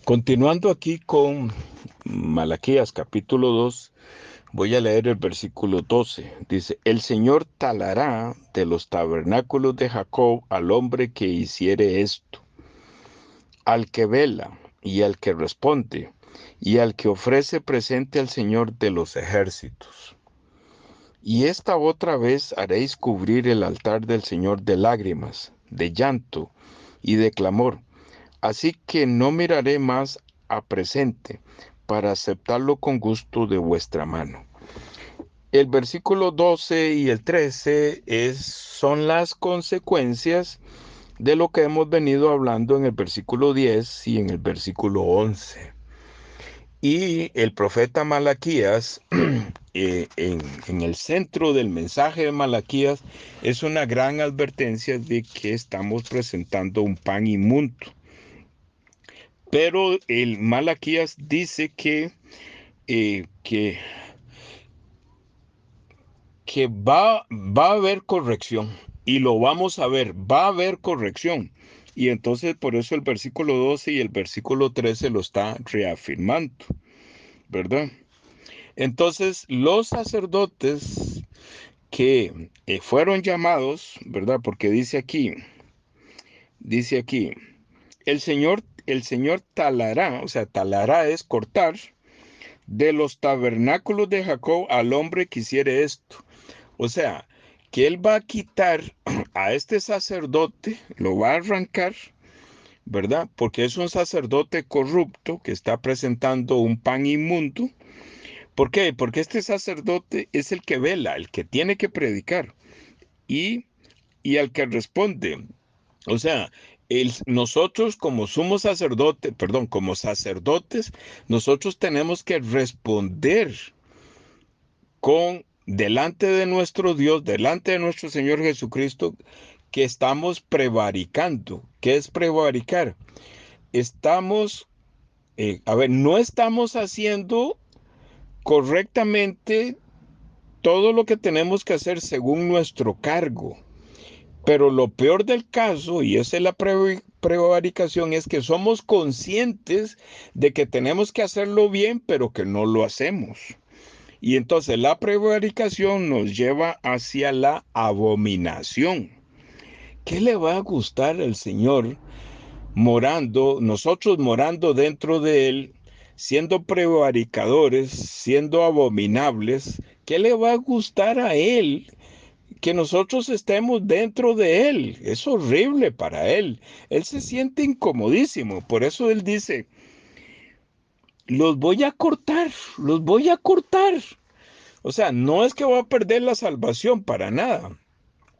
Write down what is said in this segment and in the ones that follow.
Continuando aquí con Malaquías capítulo 2, voy a leer el versículo 12. Dice, el Señor talará de los tabernáculos de Jacob al hombre que hiciere esto, al que vela y al que responde, y al que ofrece presente al Señor de los ejércitos. Y esta otra vez haréis cubrir el altar del Señor de lágrimas, de llanto y de clamor. Así que no miraré más a presente para aceptarlo con gusto de vuestra mano. El versículo 12 y el 13 son las consecuencias de lo que hemos venido hablando en el versículo 10 y en el versículo 11. Y el profeta Malaquías, en el centro del mensaje de Malaquías, es una gran advertencia de que estamos presentando un pan inmundo. Pero el Malaquías dice eh, que, que va a haber corrección y lo vamos a ver, va a haber corrección. Y entonces por eso el versículo 12 y el versículo 13 lo está reafirmando, ¿verdad? Entonces los sacerdotes que fueron llamados, ¿verdad? Porque dice aquí, el Señor talará, o sea, talará es cortar, de los tabernáculos de Jacob al hombre que hiciere esto. O sea, que él va a quitar a este sacerdote, lo va a arrancar, ¿verdad? Porque es un sacerdote corrupto que está presentando un pan inmundo. ¿Por qué? Porque este sacerdote es el que vela, el que tiene que predicar y, y al que responde. O sea, nosotros como somos sacerdotes, perdón, como sacerdotes, nosotros tenemos que responder con delante de nuestro Dios, delante de nuestro Señor Jesucristo, que estamos prevaricando. ¿Qué es prevaricar? Estamos, no estamos haciendo correctamente todo lo que tenemos que hacer según nuestro cargo. Pero lo peor del caso, y esa es la prevaricación, es que somos conscientes de que tenemos que hacerlo bien, pero que no lo hacemos. Y entonces la prevaricación nos lleva hacia la abominación. ¿Qué le va a gustar al Señor nosotros morando dentro de Él, siendo prevaricadores, siendo abominables? ¿Qué le va a gustar a Él que nosotros estemos dentro de Él? Es horrible para Él. Él se siente incomodísimo. Por eso Él dice, los voy a cortar, los voy a cortar. O sea, no es que va a perder la salvación para nada,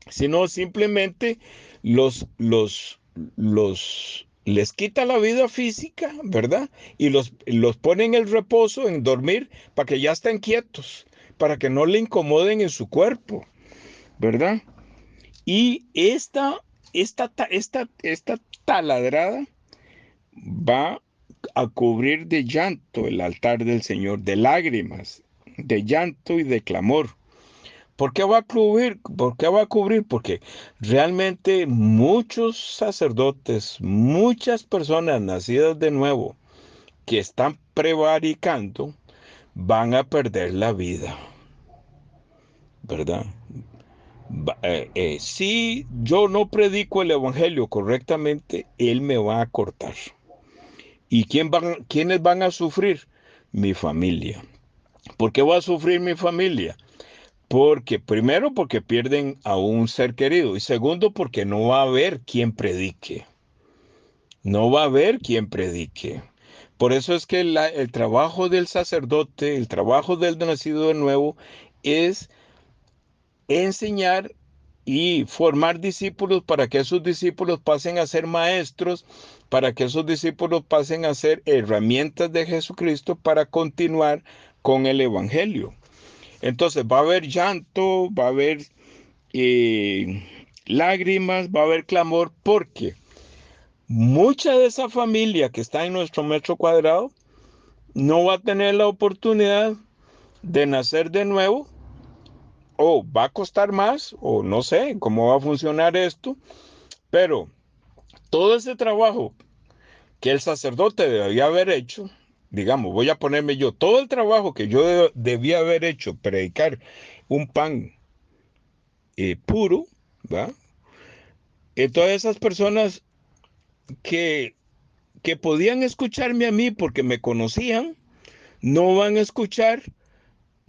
sino simplemente les quita la vida física, ¿verdad? Y los pone en el reposo, en dormir, para que ya estén quietos, para que no le incomoden en su cuerpo, ¿verdad? Y esta taladrada va a cubrir de llanto el altar del Señor, de lágrimas, de llanto y de clamor. ¿Por qué va a cubrir? ¿Por qué va a cubrir? Porque realmente muchos sacerdotes, muchas personas nacidas de nuevo que están prevaricando, van a perder la vida, ¿verdad? Si yo no predico el evangelio correctamente, él me va a cortar. ¿Y quiénes van a sufrir? Mi familia. ¿Por qué va a sufrir mi familia? Porque primero porque pierden a un ser querido y segundo porque no va a haber quien predique. No va a haber quien predique. Por eso es que el trabajo del sacerdote, el trabajo del nacido de nuevo es enseñar y formar discípulos para que esos discípulos pasen a ser maestros, para que esos discípulos pasen a ser herramientas de Jesucristo para continuar con el evangelio. Entonces va a haber llanto, va a haber eh, lágrimas, va a haber clamor, porque mucha de esa familia que está en nuestro metro cuadrado no va a tener la oportunidad de nacer de nuevo, o va a costar más, o no sé cómo va a funcionar esto, pero todo ese trabajo que el sacerdote debía haber hecho, digamos, voy a ponerme yo, todo el trabajo que yo debía haber hecho, predicar un pan puro, ¿va? Todas esas personas que, que podían escucharme a mí porque me conocían, no van a escuchar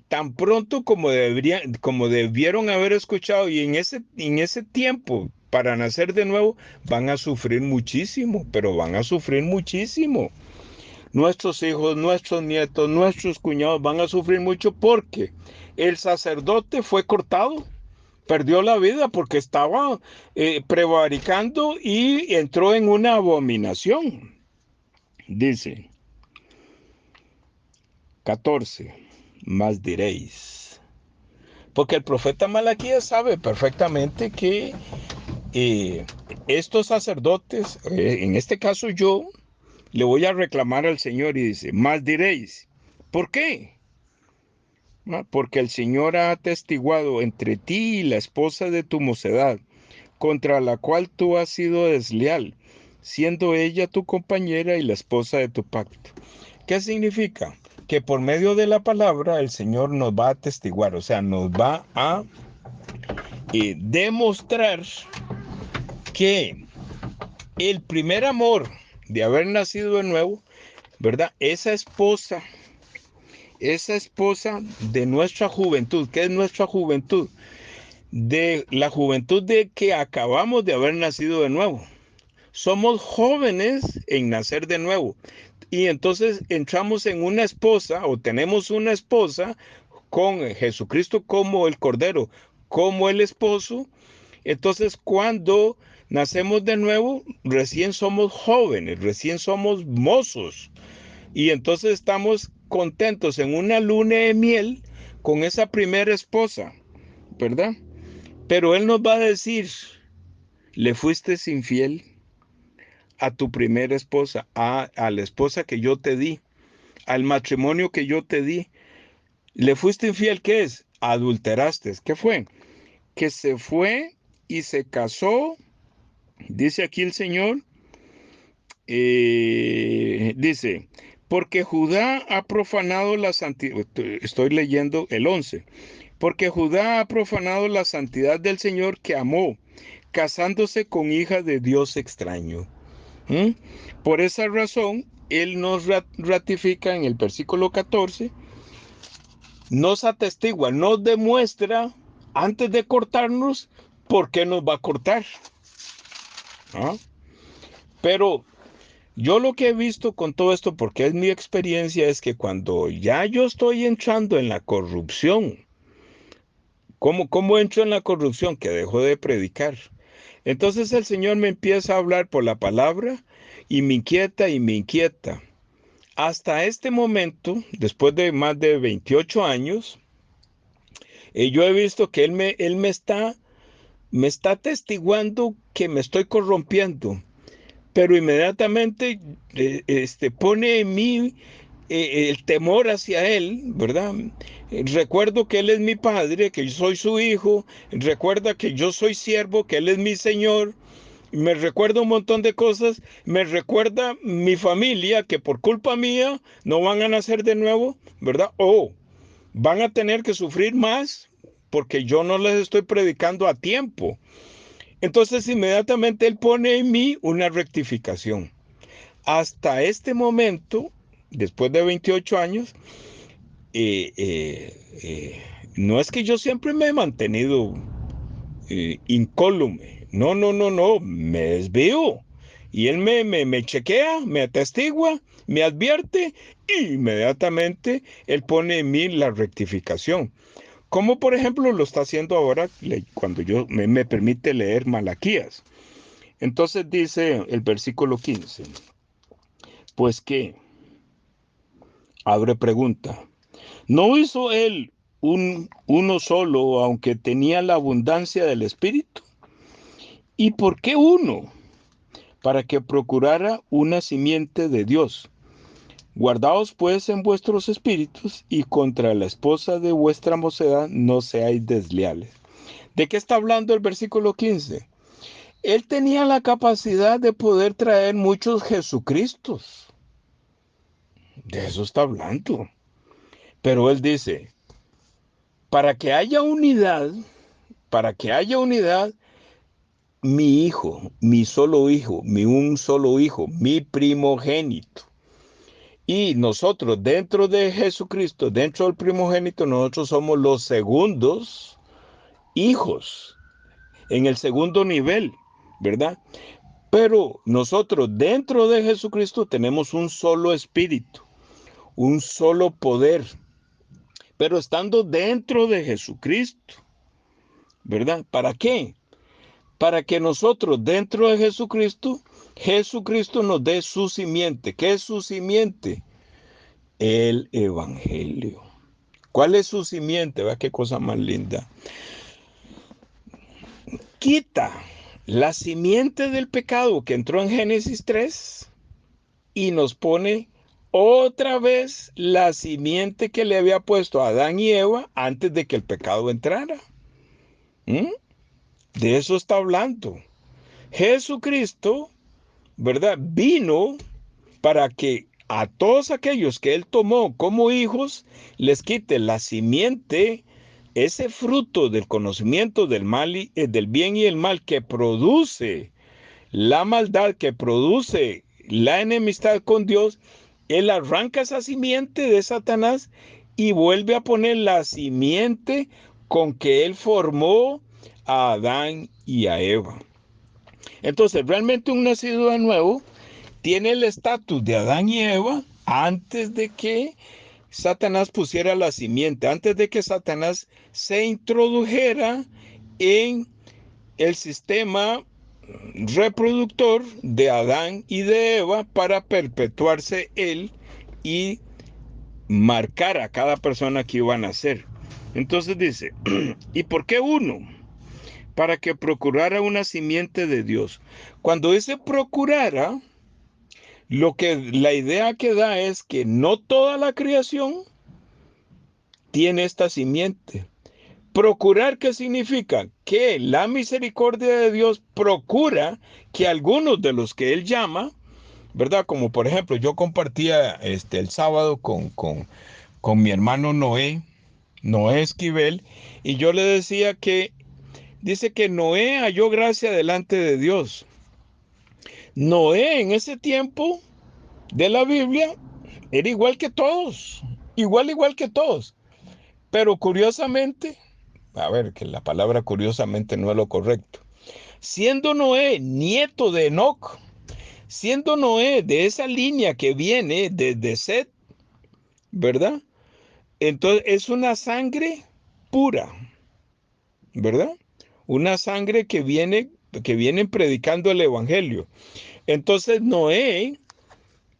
tan pronto como debieron haber escuchado, y en ese tiempo para nacer de nuevo van a sufrir muchísimo, pero van a sufrir muchísimo. Nuestros hijos, nuestros nietos, nuestros cuñados van a sufrir mucho porque el sacerdote fue cortado, perdió la vida porque estaba prevaricando y entró en una abominación. Dice 14, más diréis. Porque el profeta Malaquías sabe perfectamente que estos sacerdotes, en este caso yo, le voy a reclamar al Señor y dice, más diréis. ¿Por qué? Porque el Señor ha atestiguado entre ti y la esposa de tu mocedad, contra la cual tú has sido desleal, siendo ella tu compañera y la esposa de tu pacto. ¿Qué significa? Que por medio de la palabra el Señor nos va a atestiguar, o sea, nos va a demostrar que el primer amor de haber nacido de nuevo, ¿verdad? Esa esposa de nuestra juventud, ¿qué es nuestra juventud? De la juventud de que acabamos de haber nacido de nuevo. Somos jóvenes en nacer de nuevo. Y entonces entramos en una esposa o tenemos una esposa con Jesucristo como el Cordero, como el esposo. Entonces cuando nacemos de nuevo, recién somos jóvenes, recién somos mozos. Y entonces estamos contentos en una luna de miel con esa primera esposa, ¿verdad? Pero Él nos va a decir, le fuiste infiel a tu primera esposa, a la esposa que yo te di, al matrimonio que yo te di. Le fuiste infiel, ¿qué es? Adulteraste. ¿Qué fue? Que se fue y se casó, dice aquí el Señor, dice, porque Judá ha profanado la santidad, estoy leyendo el 11, porque Judá ha profanado la santidad del Señor que amó, casándose con hija de Dios extraño. ¿Mm? Por esa razón, Él nos ratifica en el versículo 14, nos atestigua, nos demuestra antes de cortarnos por qué nos va a cortar. ¿Ah? Pero yo lo que he visto con todo esto, porque es mi experiencia, es que cuando ya yo estoy entrando en la corrupción, ¿cómo entro en la corrupción? Que dejo de predicar. Entonces el Señor me empieza a hablar por la palabra y me inquieta y me inquieta. Hasta este momento, después de más de 28 años, yo he visto que me está atestiguando que me estoy corrompiendo, pero inmediatamente pone en mí el temor hacia Él, ¿verdad? Recuerdo que Él es mi Padre, que yo soy su Hijo, recuerda que yo soy siervo, que Él es mi Señor, me recuerda un montón de cosas, me recuerda mi familia, que por culpa mía no van a nacer de nuevo, ¿verdad? O van a tener que sufrir más porque yo no les estoy predicando a tiempo. Entonces inmediatamente Él pone en mí una rectificación. Hasta este momento, después de 28 años, eh, eh, eh, no es que yo siempre me he mantenido incólume. No, no, no, no, me desvío. Y Él me chequea, me atestigua, me advierte e inmediatamente Él pone en mí la rectificación. Como por ejemplo lo está haciendo ahora cuando me permite leer Malaquías. Entonces dice el versículo 15, pues que, abre pregunta, ¿no hizo Él uno solo, aunque tenía la abundancia del Espíritu? ¿Y por qué uno? Para que procurara una simiente de Dios. Guardaos pues en vuestros espíritus, y contra la esposa de vuestra mocedad no seáis desleales. ¿De qué está hablando el versículo 15? él tenía la capacidad de poder traer muchos Jesucristos. De eso está hablando. Pero él dice, para que haya unidad, para que haya unidad, mi hijo, mi solo hijo, mi un solo hijo, mi primogénito. Y nosotros dentro de Jesucristo, dentro del primogénito, nosotros somos los segundos hijos, en el segundo nivel, ¿verdad? Pero nosotros dentro de Jesucristo tenemos un solo espíritu, un solo poder, pero estando dentro de Jesucristo, ¿verdad? ¿Para qué? Para que nosotros dentro de Jesucristo, Jesucristo nos dé su simiente. ¿Qué es su simiente? El Evangelio. ¿Cuál es su simiente? ¿Verdad? Qué cosa más linda. Quita la simiente del pecado que entró en Génesis 3 y nos pone otra vez la simiente que le había puesto a Adán y Eva antes de que el pecado entrara. ¿Mm? De eso está hablando. Jesucristo, ¿verdad? Vino para que a todos aquellos que él tomó como hijos, les quite la simiente, ese fruto del conocimiento del mal del bien y el mal que produce la maldad, que produce la enemistad con Dios. Él arranca esa simiente de Satanás y vuelve a poner la simiente con que él formó a Adán y a Eva. Entonces, realmente un nacido de nuevo tiene el estatus de Adán y Eva antes de que Satanás pusiera la simiente, antes de que Satanás se introdujera en el sistema reproductor de Adán y de Eva para perpetuarse él y marcar a cada persona que iba a nacer. Entonces dice, ¿y por qué uno? Para que procurara una simiente de Dios. Cuando dice procurara, la idea que da es que no toda la creación tiene esta simiente. Procurar, ¿qué significa? Que la misericordia de Dios procura que algunos de los que Él llama, ¿verdad? Como por ejemplo, yo compartía el sábado con mi hermano Noé Esquivel, y yo le decía que, dice que Noé halló gracia delante de Dios. Noé en ese tiempo de la Biblia era igual que todos. Pero curiosamente, a ver, que la palabra curiosamente no es lo correcto. Siendo Noé nieto de Enoc, siendo Noé de esa línea que viene desde Set, ¿verdad? Entonces es una sangre pura, ¿verdad? Una sangre que vienen predicando el evangelio. Entonces Noé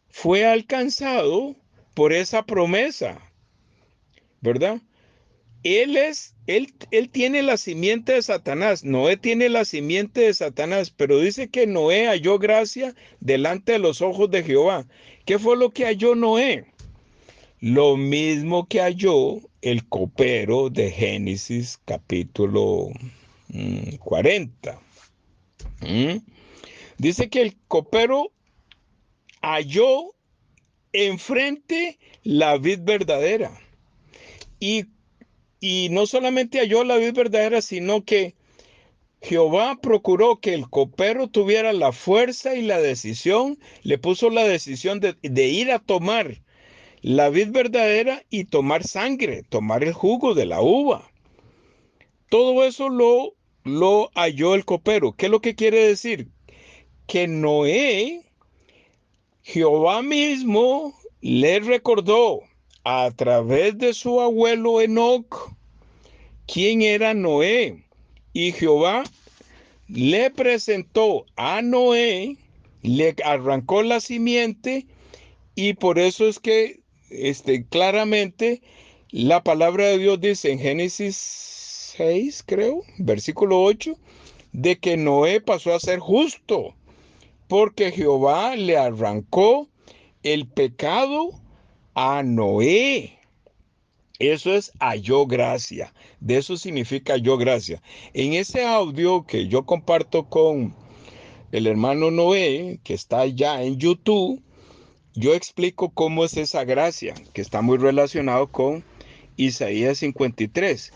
fue alcanzado por esa promesa, ¿verdad? Él tiene la simiente de Satanás. Noé tiene la simiente de Satanás, pero dice que Noé halló gracia delante de los ojos de Jehová. ¿Qué fue lo que halló Noé? Lo mismo que halló el copero de Génesis capítulo 40. ¿Mm? Dice que el copero halló enfrente la vid verdadera. Y, y no solamente halló la vid verdadera, sino que Jehová procuró que el copero tuviera la fuerza y la decisión, le puso la decisión de ir a tomar la vid verdadera y tomar sangre, tomar el jugo de la uva. Todo eso lo halló el copero. ¿Qué es lo que quiere decir? Que Noé, Jehová mismo le recordó a través de su abuelo Enoc quién era Noé. Y Jehová le presentó a Noé, le arrancó la simiente, y por eso es que claramente la palabra de Dios dice en Génesis 6, creo, versículo 8, de que Noé pasó a ser justo, porque Jehová le arrancó el pecado a Noé. Eso es halló gracia. De eso significa halló gracia. En ese audio que yo comparto el hermano Noé, que está ya en YouTube, yo explico cómo es esa gracia, que está muy relacionado con Isaías 53.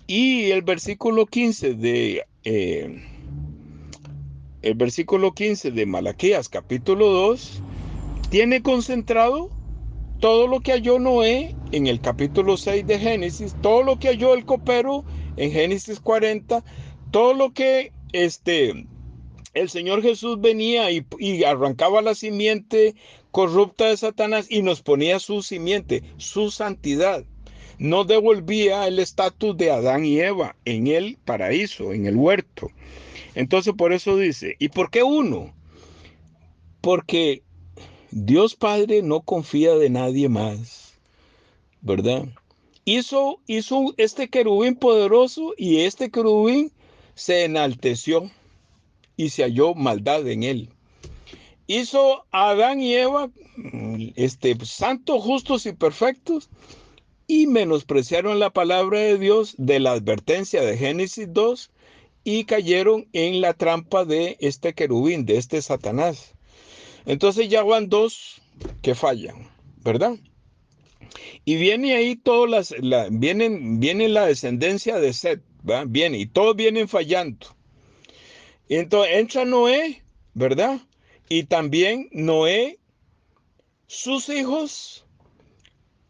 Y el versículo 15 de Malaquías capítulo 2 tiene concentrado todo lo que halló Noé en el capítulo 6 de Génesis, todo lo que halló el copero en Génesis 40, todo lo que el Señor Jesús venía y arrancaba la simiente corrupta de Satanás y nos ponía su simiente, su santidad. Nos devolvía el estatus de Adán y Eva en el paraíso, en el huerto. Entonces por eso dice, ¿y por qué uno? Porque Dios Padre no confía de nadie más, ¿verdad? Hizo este querubín poderoso y este querubín se enalteció y se halló maldad en él. Hizo a Adán y Eva santos, justos y perfectos y menospreciaron la palabra de Dios de la advertencia de Génesis 2 y cayeron en la trampa de este querubín, de este Satanás. Entonces ya van dos que fallan, ¿verdad? Y viene ahí viene la descendencia de Set, ¿verdad? Viene, y todos vienen fallando. Y entonces entra Noé, ¿verdad? Y también Noé, sus hijos,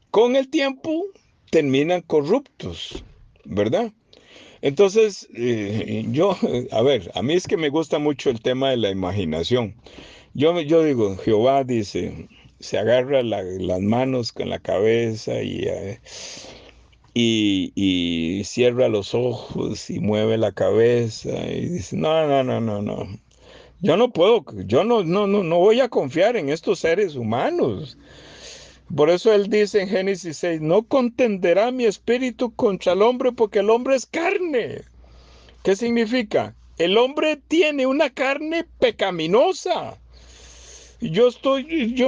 con el tiempo, terminan corruptos, ¿verdad? Entonces, a ver, a mí es que me gusta mucho el tema de la imaginación. Yo digo, Jehová dice, se agarra las manos con la cabeza y cierra los ojos y mueve la cabeza y dice, no, no, no, no, no. Yo no puedo, yo no voy a confiar en estos seres humanos. Por eso él dice en Génesis 6, no contenderá mi espíritu contra el hombre porque el hombre es carne. ¿Qué significa? El hombre tiene una carne pecaminosa. Yo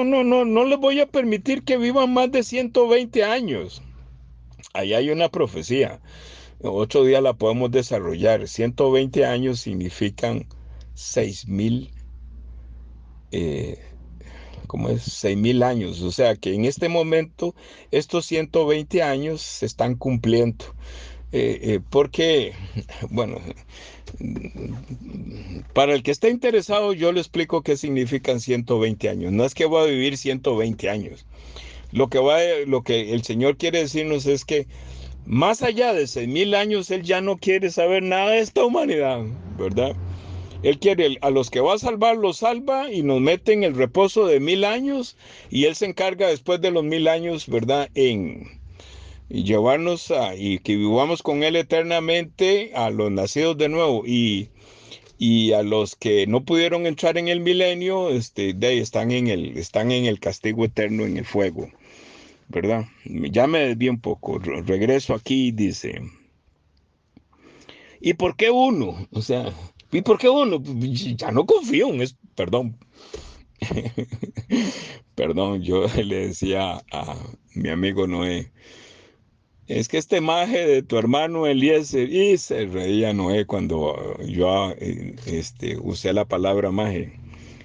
no le voy a permitir que vivan más de 120 años. Ahí hay una profecía. Otro día la podemos desarrollar. 120 años significan 6,000, ¿cómo es? 6,000 años. O sea que en este momento estos 120 años se están cumpliendo. Porque, bueno, para el que esté interesado, yo le explico qué significan 120 años. No es que voy a vivir 120 años. Lo que el Señor quiere decirnos es que más allá de 6,000 años, Él ya no quiere saber nada de esta humanidad, ¿verdad? Él quiere, a los que va a salvar, los salva y nos mete en el reposo de 1,000 años y Él se encarga después de los 1,000 años, ¿verdad? Y llevarnos y que vivamos con Él eternamente a los nacidos de nuevo y a los que no pudieron entrar en el milenio, de ahí están en el castigo eterno, en el fuego, ¿verdad? Ya me desvié un poco, regreso aquí, dice, ¿y por qué uno? O sea, ¿y por qué uno? Ya no confío en eso, perdón, perdón, yo le decía a mi amigo Noé, es que este maje de tu hermano Eliezer, y se reía Noé cuando yo usé la palabra maje,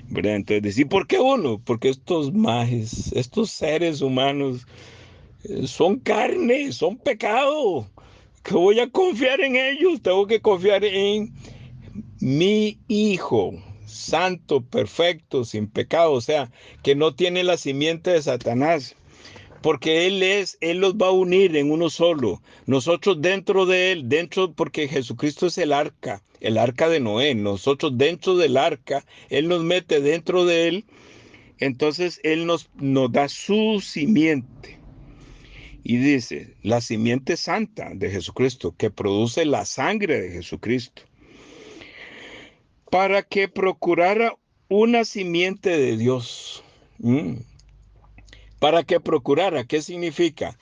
¿verdad? Entonces decir, ¿por qué uno? Porque estos majes, estos seres humanos son carne, son pecado. Que voy a confiar en ellos, tengo que confiar en mi Hijo, santo, perfecto, sin pecado, o sea, que no tiene la simiente de Satanás, porque Él los va a unir en uno solo. Nosotros dentro de Él, porque Jesucristo es el arca de Noé, nosotros dentro del arca, Él nos mete dentro de Él, entonces Él nos da su simiente. Y dice, la simiente santa de Jesucristo, que produce la sangre de Jesucristo, para que procurara una simiente de Dios. Para que procurara, ¿qué significa?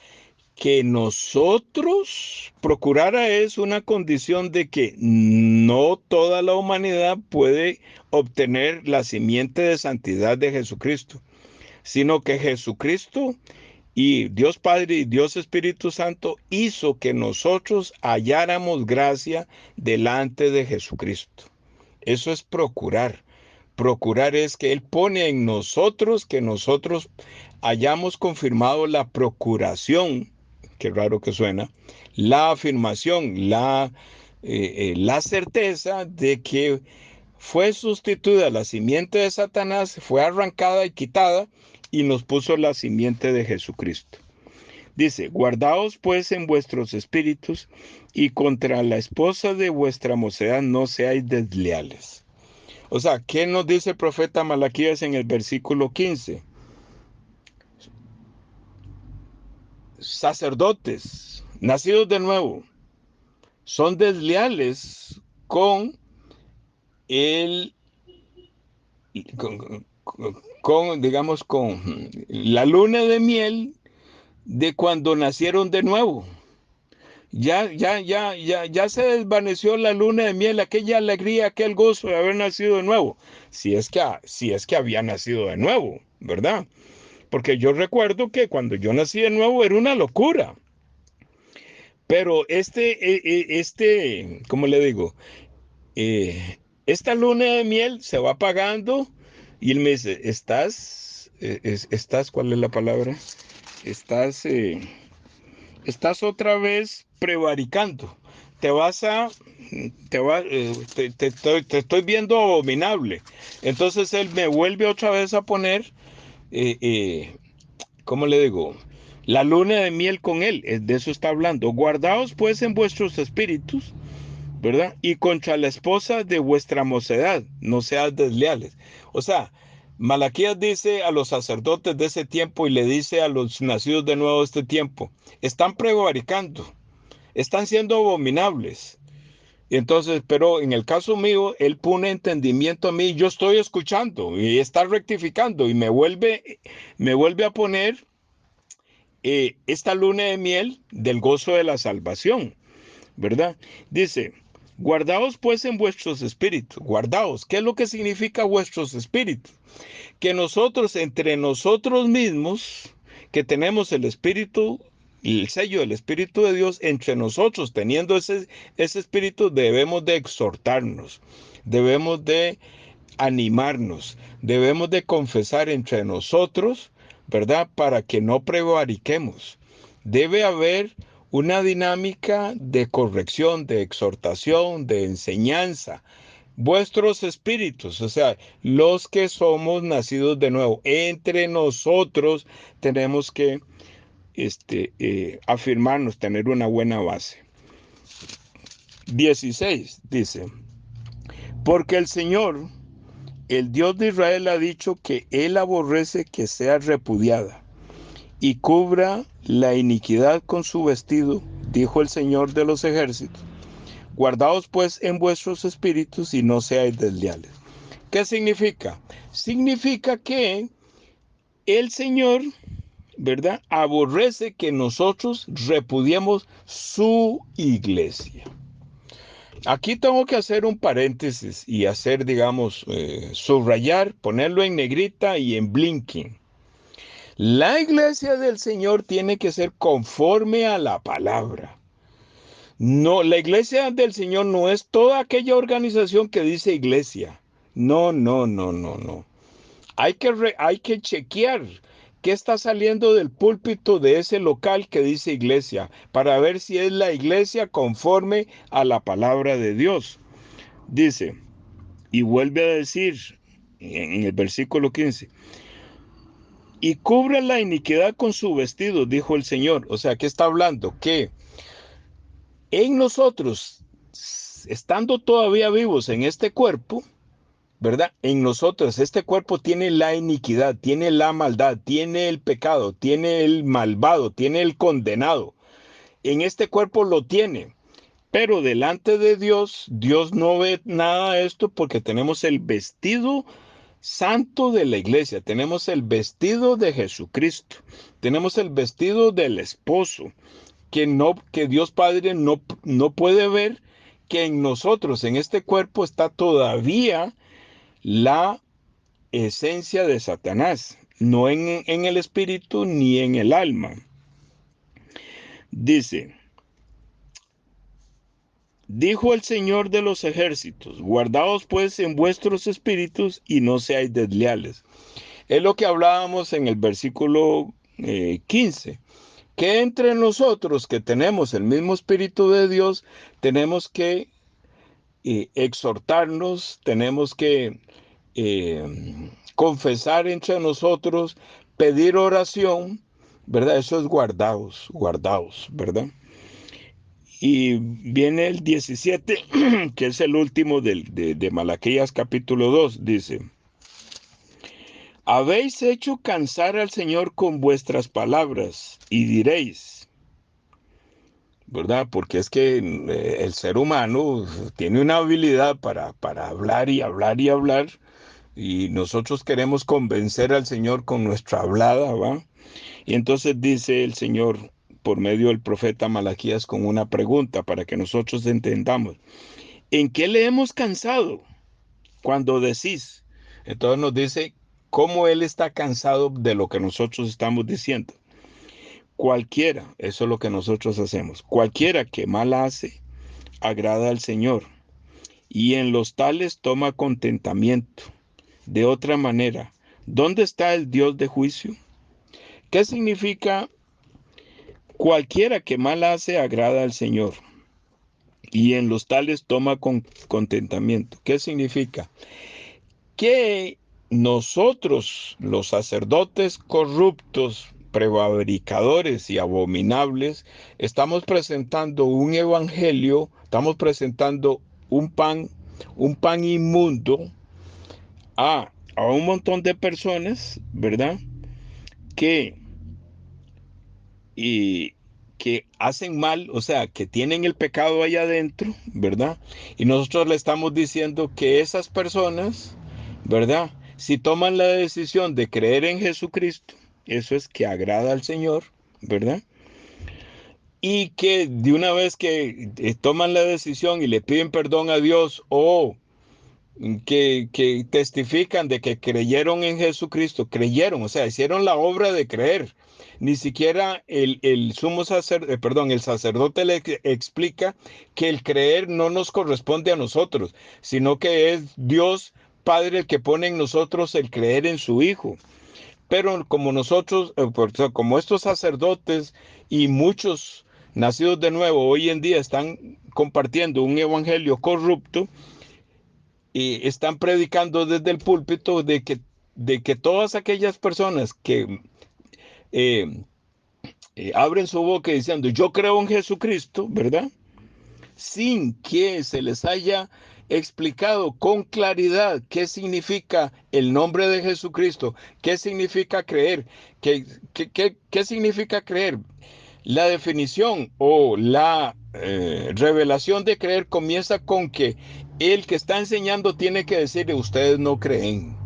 Que nosotros procurara es una condición de que no toda la humanidad puede obtener la simiente de santidad de Jesucristo, sino que Jesucristo y Dios Padre y Dios Espíritu Santo hizo que nosotros halláramos gracia delante de Jesucristo. Eso es procurar. Procurar es que Él pone en nosotros que nosotros hayamos confirmado la procuración, qué raro que suena, la afirmación, la certeza de que fue sustituida la simiente de Satanás, fue arrancada y quitada y nos puso la simiente de Jesucristo. Dice, guardaos pues en vuestros espíritus y contra la esposa de vuestra mocedad no seáis desleales. O sea, ¿qué nos dice el profeta Malaquías en el versículo 15? Sacerdotes, nacidos de nuevo, son desleales con el, digamos, con la luna de miel de cuando nacieron de nuevo. Ya se desvaneció la luna de miel, aquella alegría, aquel gozo de haber nacido de nuevo. Si es que había nacido de nuevo, ¿verdad? Porque yo recuerdo que cuando yo nací de nuevo era una locura. Pero ¿cómo le digo? Esta luna de miel se va apagando y él me dice, ¿cuál es la palabra? Estás, estás otra vez prevaricando. Te vas a, te estoy viendo abominable. Entonces él me vuelve otra vez a poner, ¿cómo le digo? La luna de miel con él, de eso está hablando. Guardaos pues en vuestros espíritus, ¿verdad? Y contra la esposa de vuestra mocedad, no seas desleales. O sea, Malaquías dice a los sacerdotes de ese tiempo y le dice a los nacidos de nuevo de este tiempo, están prevaricando, están siendo abominables. Y entonces, pero en el caso mío, él pone entendimiento a mí, yo estoy escuchando y está rectificando y me vuelve a poner esta luna de miel del gozo de la salvación, ¿verdad? Dice, guardaos pues en vuestros espíritus, guardaos, ¿qué es lo que significa vuestros espíritus? Que nosotros, entre nosotros mismos, que tenemos el espíritu y el sello del Espíritu de Dios, entre nosotros, teniendo ese espíritu, debemos de exhortarnos, debemos de animarnos, debemos de confesar entre nosotros, ¿verdad? Para que no prevariquemos. Debe haber una dinámica de corrección, de exhortación, de enseñanza. Vuestros espíritus, o sea, los que somos nacidos de nuevo, entre nosotros tenemos que afirmarnos, tener una buena base. 16 dice, porque el Señor, el Dios de Israel, ha dicho que Él aborrece que sea repudiada y cubra la iniquidad con su vestido, dijo el Señor de los ejércitos. Guardaos pues en vuestros espíritus y no seáis desleales. ¿Qué significa? Significa que el Señor, ¿verdad?, aborrece que nosotros repudiemos su iglesia. Aquí tengo que hacer un paréntesis y hacer, digamos, subrayar, ponerlo en negrita y en blinking. La iglesia del Señor tiene que ser conforme a la palabra. No, la iglesia del Señor no es toda aquella organización que dice iglesia. No, no, no, no, no. Hay que chequear qué está saliendo del púlpito de ese local que dice iglesia para ver si es la iglesia conforme a la palabra de Dios. Dice, y vuelve a decir en el versículo 15, y cubre la iniquidad con su vestido, dijo el Señor. O sea, ¿qué está hablando? Que en nosotros, estando todavía vivos en este cuerpo, ¿verdad? En nosotros este cuerpo tiene la iniquidad, tiene la maldad, tiene el pecado, tiene el malvado, tiene el condenado. En este cuerpo lo tiene. Pero delante de Dios, Dios no ve nada de esto porque tenemos el vestido santo de la iglesia, tenemos el vestido de Jesucristo, tenemos el vestido del esposo, que Dios Padre no puede ver que en nosotros, en este cuerpo, está todavía la esencia de Satanás, no en el espíritu ni en el alma. Dice, Dijo el Señor de los ejércitos, guardaos pues en vuestros espíritus y no seáis desleales. Es lo que hablábamos en el versículo 15, que entre nosotros que tenemos el mismo Espíritu de Dios, tenemos que exhortarnos, tenemos que confesar entre nosotros, pedir oración, ¿verdad? Eso es guardaos, guardaos, ¿verdad? Y viene el 17, que es el último de Malaquías capítulo 2, dice, habéis hecho cansar al Señor con vuestras palabras y diréis, ¿verdad? Porque es que el ser humano tiene una habilidad para hablar y hablar y hablar, y nosotros queremos convencer al Señor con nuestra hablada, ¿va? Y entonces dice el Señor por medio del profeta Malaquías con una pregunta para que nosotros entendamos. ¿En qué le hemos cansado cuando decís? Entonces nos dice cómo Él está cansado de lo que nosotros estamos diciendo. Cualquiera, eso es lo que nosotros hacemos, cualquiera que mal hace, agrada al Señor, y en los tales toma contentamiento. De otra manera, ¿dónde está el Dios de juicio? ¿Qué significa cualquiera que mal hace, agrada al Señor? Y en los tales toma contentamiento. ¿Qué significa? Que nosotros, los sacerdotes corruptos, prevaricadores y abominables, estamos presentando un evangelio, estamos presentando un pan inmundo a un montón de personas, ¿verdad? Que, y, que hacen mal, o sea, que tienen el pecado allá adentro, ¿verdad? Y nosotros le estamos diciendo que esas personas, ¿verdad? Si toman la decisión de creer en Jesucristo, eso es que agrada al Señor, ¿verdad? Y que de una vez que toman la decisión y le piden perdón a Dios o que testifican de que creyeron en Jesucristo, creyeron, o sea, hicieron la obra de creer. Ni siquiera el sumo sacerdote, perdón, el sacerdote le explica que el creer no nos corresponde a nosotros, sino que es Dios Padre el que pone en nosotros el creer en su Hijo. Pero como nosotros, como estos sacerdotes y muchos nacidos de nuevo hoy en día están compartiendo un evangelio corrupto, y están predicando desde el púlpito de que todas aquellas personas que eh, abren su boca diciendo yo creo en Jesucristo, ¿verdad? Sin que se les haya explicado con claridad qué significa el nombre de Jesucristo, qué significa creer, qué significa creer. La definición o la revelación de creer comienza con que el que está enseñando tiene que decir, ustedes no creen.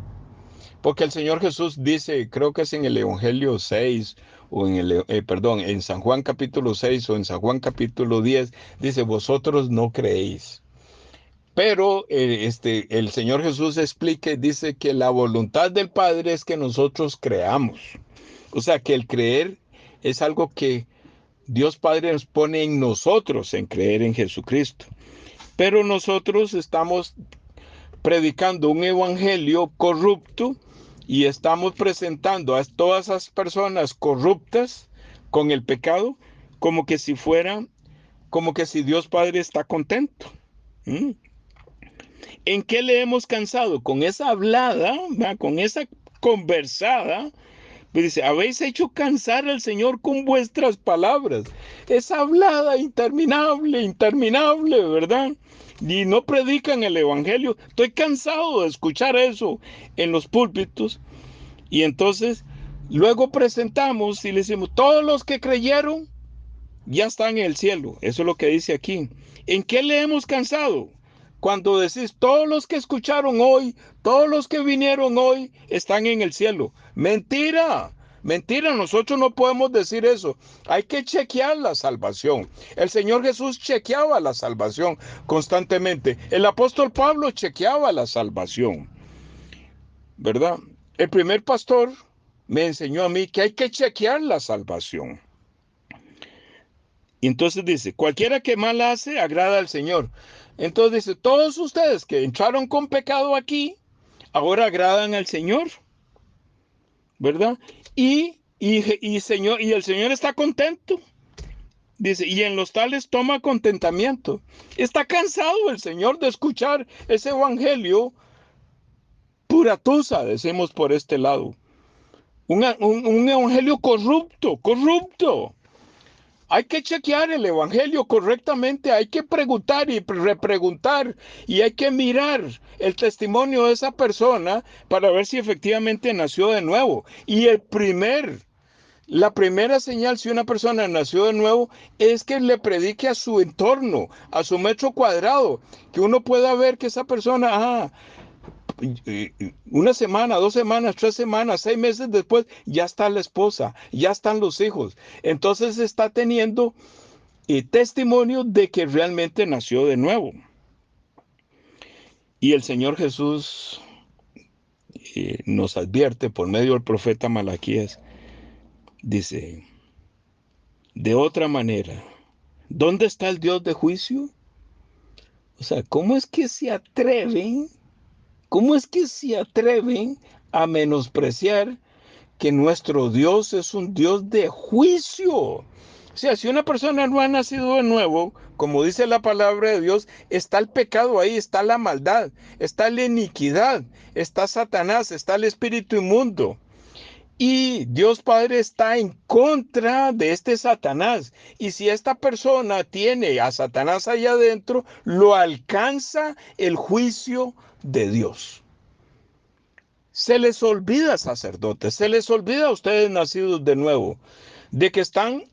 Porque el Señor Jesús dice, creo que es en el Evangelio 6 o en perdón, en San Juan capítulo 6 o en San Juan capítulo 10, dice, vosotros no creéis. Pero el Señor Jesús explica y dice que la voluntad del Padre es que nosotros creamos. O sea, que el creer es algo que Dios Padre nos pone en nosotros en creer en Jesucristo. Pero nosotros estamos predicando un evangelio corrupto y estamos presentando a todas esas personas corruptas con el pecado como que si fuera, como que si Dios Padre está contento. ¿Mm? ¿En qué le hemos cansado? Con esa hablada, ¿va? Con esa conversada. Pues dice, habéis hecho cansar al Señor con vuestras palabras. Esa hablada interminable, interminable, ¿verdad? Y no predican el Evangelio. Estoy cansado de escuchar eso en los púlpitos. Y entonces, luego presentamos y le decimos, todos los que creyeron ya están en el cielo. Eso es lo que dice aquí. ¿En qué le hemos cansado? Cuando decís, todos los que escucharon hoy, todos los que vinieron hoy, están en el cielo. Mentira, mentira, nosotros no podemos decir eso. Hay que chequear la salvación. El Señor Jesús chequeaba la salvación constantemente. El apóstol Pablo chequeaba la salvación, ¿verdad? El primer pastor me enseñó a mí que hay que chequear la salvación. Y entonces dice, cualquiera que mal hace, agrada al Señor. Entonces dice, todos ustedes que entraron con pecado aquí, ahora agradan al Señor, ¿verdad? Señor, y el Señor está contento. Dice, y en los tales toma contentamiento. Está cansado el Señor de escuchar ese evangelio pura tusa, decimos por este lado. Un evangelio corrupto, corrupto. Hay que chequear el evangelio correctamente, hay que preguntar y repreguntar y hay que mirar el testimonio de esa persona para ver si efectivamente nació de nuevo. Y la primera señal si una persona nació de nuevo es que le predique a su entorno, a su metro cuadrado, que uno pueda ver que esa persona, una semana, 2 semanas, 3 semanas, 6 meses después, ya está la esposa, ya están los hijos. Entonces está teniendo testimonio de que realmente nació de nuevo. Y el Señor Jesús nos advierte por medio del profeta Malaquías, dice, de otra manera, ¿dónde está el Dios de juicio? O sea, ¿cómo es que se atreven? ¿Cómo es que se atreven a menospreciar que nuestro Dios es un Dios de juicio? O sea, si una persona no ha nacido de nuevo, como dice la palabra de Dios, está el pecado ahí, está la maldad, está la iniquidad, está Satanás, está el espíritu inmundo. Y Dios Padre está en contra de este Satanás. Y si esta persona tiene a Satanás allá adentro, lo alcanza el juicio de Dios. Se les olvida, sacerdotes, se les olvida a ustedes nacidos de nuevo, de que están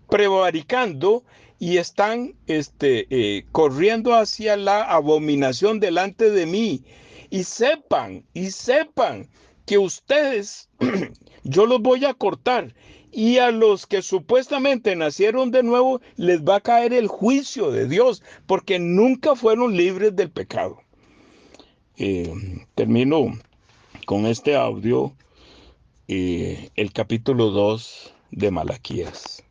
prevaricando y están corriendo hacia la abominación delante de mí. Y sepan que ustedes, yo los voy a cortar. Y a los que supuestamente nacieron de nuevo, les va a caer el juicio de Dios, porque nunca fueron libres del pecado. Termino con este audio, el capítulo 2 de Malaquías.